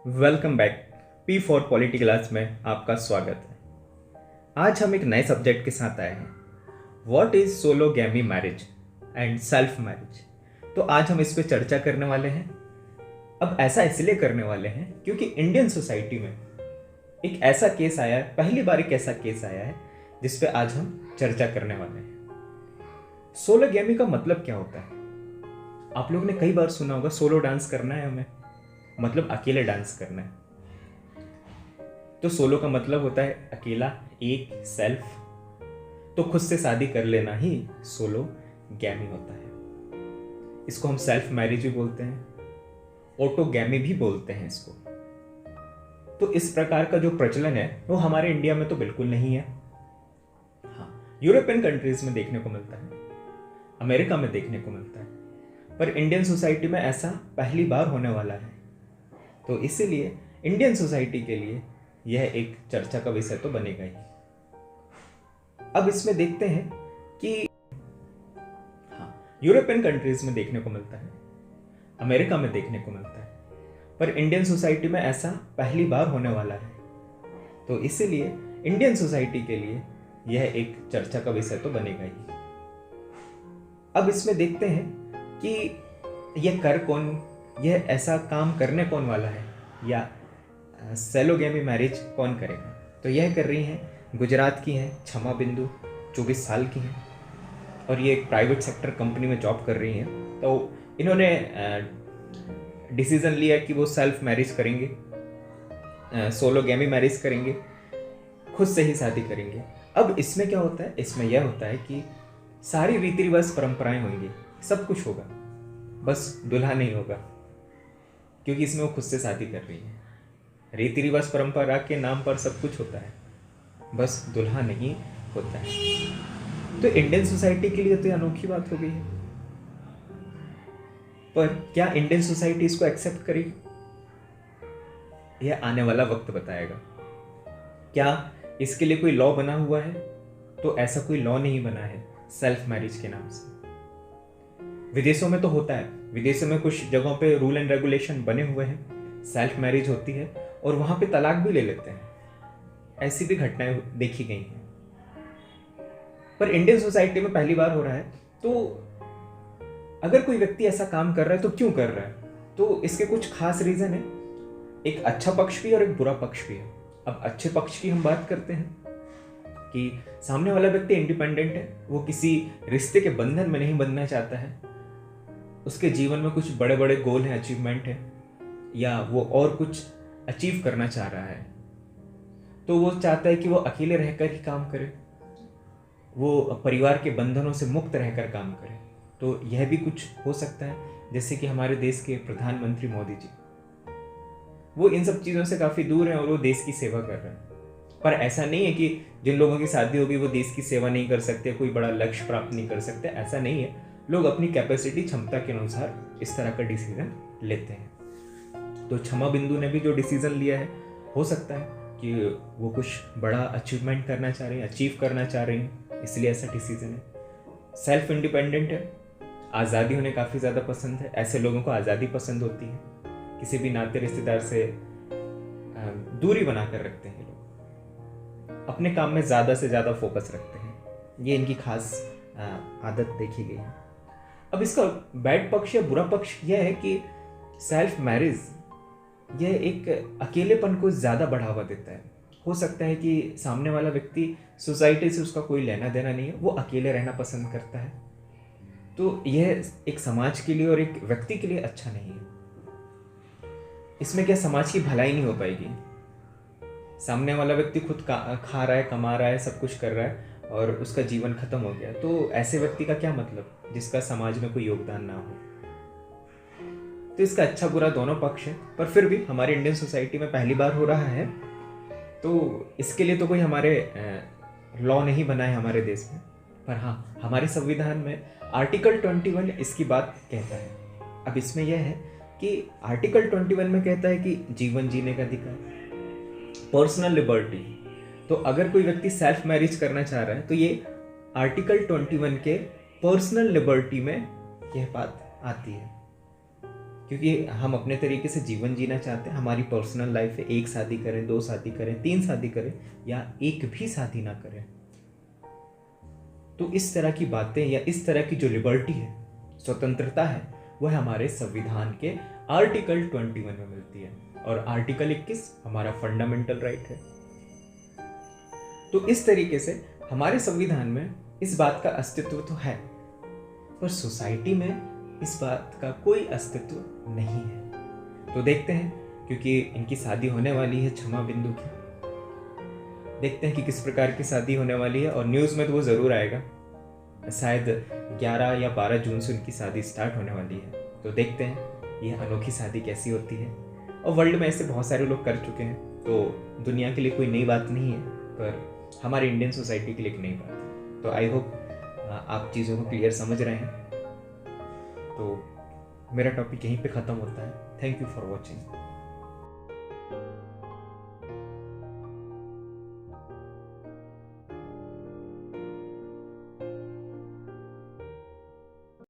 Welcome back. P for polity class में आपका स्वागत है। आज हम एक नए सब्जेक्ट के साथ आए हैं, what is sologamy marriage and self marriage. तो आज हम इस पे चर्चा करने वाले हैं। अब ऐसा इसलिए करने वाले हैं क्योंकि इंडियन सोसाइटी में एक ऐसा केस आया है, पहली बार एक ऐसा केस आया है जिस पे आज हम चर्चा करने वाले हैं। सोलोगैमी का मतलब क्या होता है? आप लोगों ने कई बार सुना होगा, सोलो डांस करना है हमें, मतलब अकेले डांस करना है। तो सोलो का मतलब होता है अकेला, एक, सेल्फ। तो खुद से शादी कर लेना ही सोलो गैमी होता है। इसको हम सेल्फ मैरिज भी बोलते हैं, ऑटोगैमी भी बोलते हैं इसको। तो इस प्रकार का जो प्रचलन है वो हमारे इंडिया में तो बिल्कुल नहीं है। हाँ, यूरोपियन कंट्रीज में देखने को मिलता है, अमेरिका में देखने को मिलता है, पर इंडियन सोसाइटी में ऐसा पहली बार होने वाला है। तो इसीलिए इंडियन सोसाइटी के लिए यह एक चर्चा का विषय तो बनेगा ही। अब इसमें देखते हैं कि हाँ, यूरोपियन कंट्रीज में देखने को मिलता है, अमेरिका में देखने को मिलता है, पर इंडियन सोसाइटी में ऐसा पहली बार होने वाला है। तो इसीलिए इंडियन सोसाइटी के लिए यह एक चर्चा का विषय तो बनेगा ही। अब इसमें देखते हैं कि यह ऐसा काम करने कौन वाला है, या सोलोगैमी मैरिज कौन करेगा। तो यह कर रही हैं, गुजरात की हैं क्षमा बिंदु, 24 साल की हैं, और ये एक प्राइवेट सेक्टर कंपनी में जॉब कर रही हैं। तो इन्होंने डिसीजन लिया कि वो सेल्फ मैरिज करेंगे, सोलोगैमी मैरिज करेंगे, खुद से ही शादी करेंगे। अब इसमें क्या होता है, इसमें यह होता है कि सारी रीति रिवाज परंपराएं होंगी, सब कुछ होगा, बस दूल्हा नहीं होगा, क्योंकि इसमें वो खुद से शादी कर रही है। रीति रिवाज परंपरा के नाम पर सब कुछ होता है, बस दूल्हा नहीं होता है। तो इंडियन सोसाइटी के लिए तो अनोखी बात हो गई है, पर क्या इंडियन सोसाइटी इसको एक्सेप्ट करेगी, यह आने वाला वक्त बताएगा। क्या इसके लिए कोई लॉ बना हुआ है? तो ऐसा कोई लॉ नहीं बना है सेल्फ मैरिज के नाम से। विदेशों में तो होता है, विदेशों में कुछ जगहों पे रूल एंड रेगुलेशन बने हुए हैं, सेल्फ मैरिज होती है और वहां पे तलाक भी ले लेते हैं। ऐसी भी घटनाएं देखी गई हैं, पर इंडियन सोसाइटी में पहली बार हो रहा है। तो अगर कोई व्यक्ति ऐसा काम कर रहा है तो क्यों कर रहा है? तो इसके कुछ खास रीजन है। एक अच्छा पक्ष भी और एक बुरा पक्ष भी है। अब अच्छे पक्ष की हम बात करते हैं कि सामने वाला व्यक्ति इंडिपेंडेंट है, वो किसी रिश्ते के बंधन में नहीं बंधना चाहता है, उसके जीवन में कुछ बड़े बड़े गोल हैं, अचीवमेंट है, या वो और कुछ अचीव करना चाह रहा है। तो वो चाहता है कि वो अकेले रहकर ही काम करे, वो परिवार के बंधनों से मुक्त रहकर काम करे। तो यह भी कुछ हो सकता है, जैसे कि हमारे देश के प्रधानमंत्री मोदी जी, वो इन सब चीज़ों से काफ़ी दूर हैं और वो देश की सेवा कर रहे हैं। पर ऐसा नहीं है कि जिन लोगों की शादी होगी वो देश की सेवा नहीं कर सकते, कोई बड़ा लक्ष्य प्राप्त नहीं कर सकते, ऐसा नहीं है। लोग अपनी कैपेसिटी, क्षमता के अनुसार इस तरह का डिसीजन लेते हैं। तो क्षमा बिंदु ने भी जो डिसीजन लिया है, हो सकता है कि वो कुछ बड़ा अचीवमेंट करना चाह रहे हैं, अचीव करना चाह रहे हैं, इसलिए ऐसा डिसीजन है। सेल्फ इंडिपेंडेंट है, आज़ादी उन्हें काफ़ी ज़्यादा पसंद है। ऐसे लोगों को आज़ादी पसंद होती है, किसी भी नाते रिश्तेदार से दूरी बना कर रखते हैं लोग, अपने काम में ज़्यादा से ज़्यादा फोकस रखते हैं। ये इनकी खास आदत देखी गई है। अब इसका बैड पक्ष या बुरा पक्ष यह है कि सेल्फ मैरिज यह एक अकेलेपन को ज़्यादा बढ़ावा देता है। हो सकता है कि सामने वाला व्यक्ति, सोसाइटी से उसका कोई लेना देना नहीं है, वो अकेले रहना पसंद करता है। तो यह एक समाज के लिए और एक व्यक्ति के लिए अच्छा नहीं है। इसमें क्या समाज की भलाई नहीं हो पाएगी। सामने वाला व्यक्ति खुद खा रहा है, कमा रहा है, सब कुछ कर रहा है और उसका जीवन खत्म हो गया, तो ऐसे व्यक्ति का क्या मतलब जिसका समाज में कोई योगदान ना हो। तो इसका अच्छा बुरा दोनों पक्ष है, पर फिर भी हमारे इंडियन सोसाइटी में पहली बार हो रहा है, तो इसके लिए तो कोई हमारे लॉ नहीं बना है हमारे देश में। पर हाँ, हमारे संविधान में आर्टिकल 21 इसकी बात कहता है। अब इसमें यह है कि आर्टिकल 21 में कहता है कि जीवन जीने का अधिकार, पर्सनल लिबर्टी। तो अगर कोई व्यक्ति सेल्फ मैरिज करना चाह रहा है तो ये आर्टिकल 21 के पर्सनल लिबर्टी में यह बात आती है। क्योंकि हम अपने तरीके से जीवन जीना चाहते हैं। हमारी पर्सनल लाइफ है, एक शादी करें, 2 शादी करें, 3 शादी करें या एक भी शादी ना करें। तो इस तरह की बातें या इस तरह की जो लिबर्टी है, स्वतंत्रता है, वह हमारे संविधान के आर्टिकल 21 में मिलती है। और आर्टिकल 21 हमारा फंडामेंटल राइट है। तो इस तरीके से हमारे संविधान में इस बात का अस्तित्व तो है, पर सोसाइटी में इस बात का कोई अस्तित्व नहीं है। तो देखते हैं, क्योंकि इनकी शादी होने वाली है क्षमा बिंदु की, देखते हैं कि किस प्रकार की शादी होने वाली है। और न्यूज़ में तो वो ज़रूर आएगा, शायद 11 या 12 जून से उनकी शादी स्टार्ट होने वाली है। तो देखते हैं ये अनोखी शादी कैसी होती है। और वर्ल्ड में ऐसे बहुत सारे लोग कर चुके हैं, तो दुनिया के लिए कोई नई बात नहीं है, पर हमारी इंडियन सोसाइटी के लिए एक नई बात है। तो आई होप आप चीज़ों को क्लियर समझ रहे हैं। तो मेरा टॉपिक यहीं पे ख़त्म होता है। Thank you for watching.